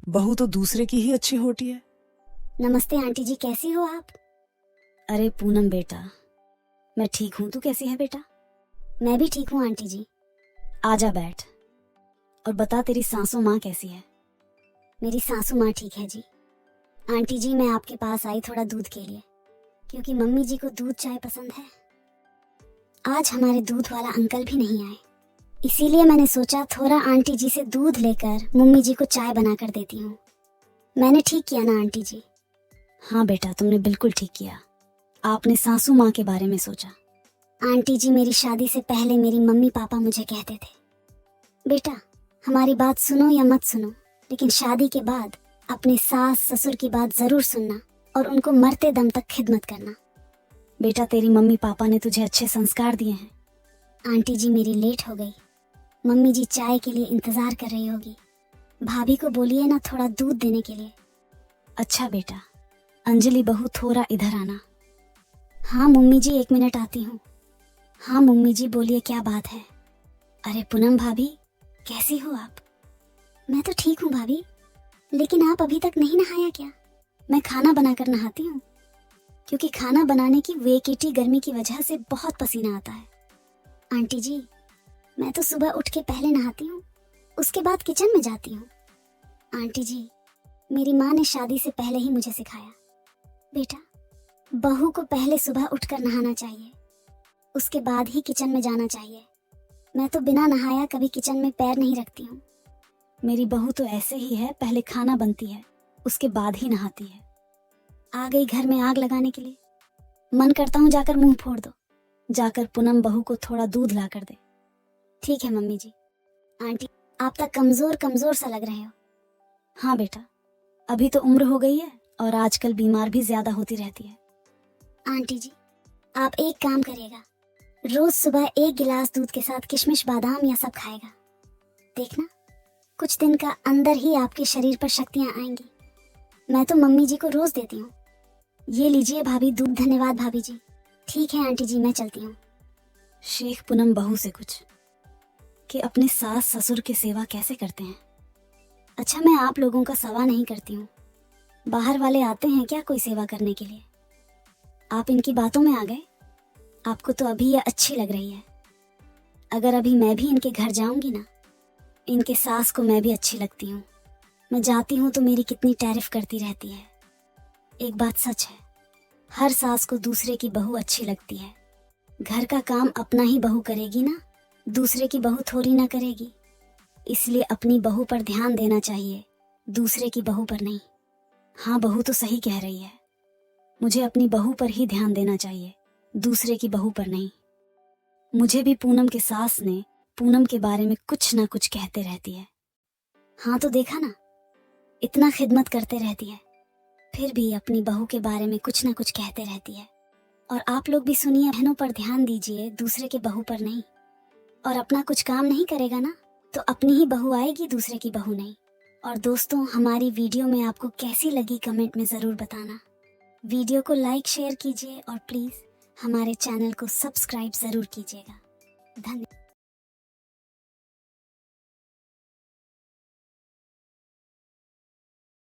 बहू तो दूसरे की ही अच्छी होती है। नमस्ते आंटी जी, कैसी हो आप? अरे पूनम बेटा, मैं ठीक हूँ। तू कैसी है बेटा? मैं भी ठीक हूँ आंटी जी। आजा बैठ और बता, तेरी सासू माँ कैसी है? मेरी सासू माँ ठीक है जी। आंटी जी, मैं आपके पास आई थोड़ा दूध के लिए, क्योंकि मम्मी जी को दूध चाय पसंद है। आज हमारे दूध वाला अंकल भी नहीं आए, इसीलिए मैंने सोचा थोड़ा आंटी जी से दूध लेकर मम्मी जी को चाय बना कर देती हूँ। मैंने ठीक किया ना आंटी जी? हाँ बेटा, तुमने बिल्कुल ठीक किया। आपने सासू माँ के बारे में सोचा। आंटी जी, मेरी शादी से पहले मेरी मम्मी पापा मुझे कहते थे, बेटा हमारी बात सुनो या मत सुनो, लेकिन शादी के बाद अपने सास ससुर की बात जरूर सुनना और उनको मरते दम तक खिदमत करना। बेटा, तेरी मम्मी पापा ने तुझे अच्छे संस्कार दिए हैं। आंटी जी, मेरी लेट हो गई। मम्मी जी चाय के लिए इंतजार कर रही होगी। भाभी को बोलिए ना थोड़ा दूध देने के लिए। अच्छा बेटा, अंजलि बहू थोड़ा इधर आना। हाँ मम्मी जी, 1 मिनट आती हूँ। हाँ मम्मी जी, बोलिए क्या बात है? अरे पूनम भाभी, कैसी हो आप? मैं तो ठीक हूँ भाभी, लेकिन आप अभी तक नहीं नहाया क्या? मैं खाना बनाकर नहाती हूँ, क्योंकि खाना बनाने की वेकेटी गर्मी की वजह से बहुत पसीना आता है। आंटी जी, मैं तो सुबह उठ के पहले नहाती हूँ, उसके बाद किचन में जाती हूँ। आंटी जी, मेरी माँ ने शादी से पहले ही मुझे सिखाया, बेटा बहू को पहले सुबह उठकर नहाना चाहिए, उसके बाद ही किचन में जाना चाहिए। मैं तो बिना नहाया कभी किचन में पैर नहीं रखती हूँ। मेरी बहू तो ऐसे ही है, पहले खाना बनती है, उसके बाद ही नहाती है। आ गई घर में आग लगाने के लिए। मन करता हूँ जाकर मुंह फोड़ दो। जाकर पूनम बहू को थोड़ा दूध ला कर दे। ठीक है मम्मी जी। आंटी, आप तक कमजोर कमजोर सा लग रहे हो। हाँ बेटा, अभी तो उम्र हो गई है और आजकल बीमार भी ज्यादा होती रहती है। आंटी जी, आप एक काम करिएगा, रोज सुबह 1 गिलास दूध के साथ किशमिश बादाम या सब खाएगा। देखना, कुछ दिन का अंदर ही आपके शरीर पर शक्तियां आएंगी। मैं तो मम्मी जी को रोज देती हूँ। ये लीजिए भाभी दूध। धन्यवाद भाभी जी। ठीक है आंटी जी, मैं चलती हूँ। शेख पूनम बहू से कुछ कि अपने सास ससुर की सेवा कैसे करते हैं। अच्छा, मैं आप लोगों का सवा नहीं करती हूँ, बाहर वाले आते हैं क्या कोई सेवा करने के लिए? आप इनकी बातों में आ गए। आपको तो अभी यह अच्छी लग रही है। अगर अभी मैं भी इनके घर जाऊंगी ना, इनके सास को मैं भी अच्छी लगती हूँ। मैं जाती हूँ तो मेरी कितनी तारीफ करती रहती है। एक बात सच है, हर सास को दूसरे की बहू अच्छी लगती है। घर का काम अपना ही बहू करेगी ना, दूसरे की बहू थोड़ी ना करेगी। इसलिए अपनी बहू पर ध्यान देना चाहिए, दूसरे की बहू पर नहीं। हाँ, बहू तो सही कह रही है, मुझे अपनी बहू पर ही ध्यान देना चाहिए, दूसरे की बहू पर नहीं। मुझे भी पूनम के सास ने पूनम के बारे में कुछ ना कुछ कहते रहती है। हाँ तो देखा ना, इतना खिदमत करते रहती है, फिर भी अपनी बहू के बारे में कुछ ना कुछ कहते रहती है। और आप लोग भी सुनिए, बहनों पर ध्यान दीजिए, दूसरे के बहू पर नहीं। और अपना कुछ काम नहीं करेगा ना, तो अपनी ही बहू आएगी, दूसरे की बहू नहीं। और दोस्तों, हमारी वीडियो में आपको कैसी लगी कमेंट में ज़रूर बताना। वीडियो को लाइक शेयर कीजिए और प्लीज़ हमारे चैनल को सब्सक्राइब ज़रूर कीजिएगा। धन्यवाद।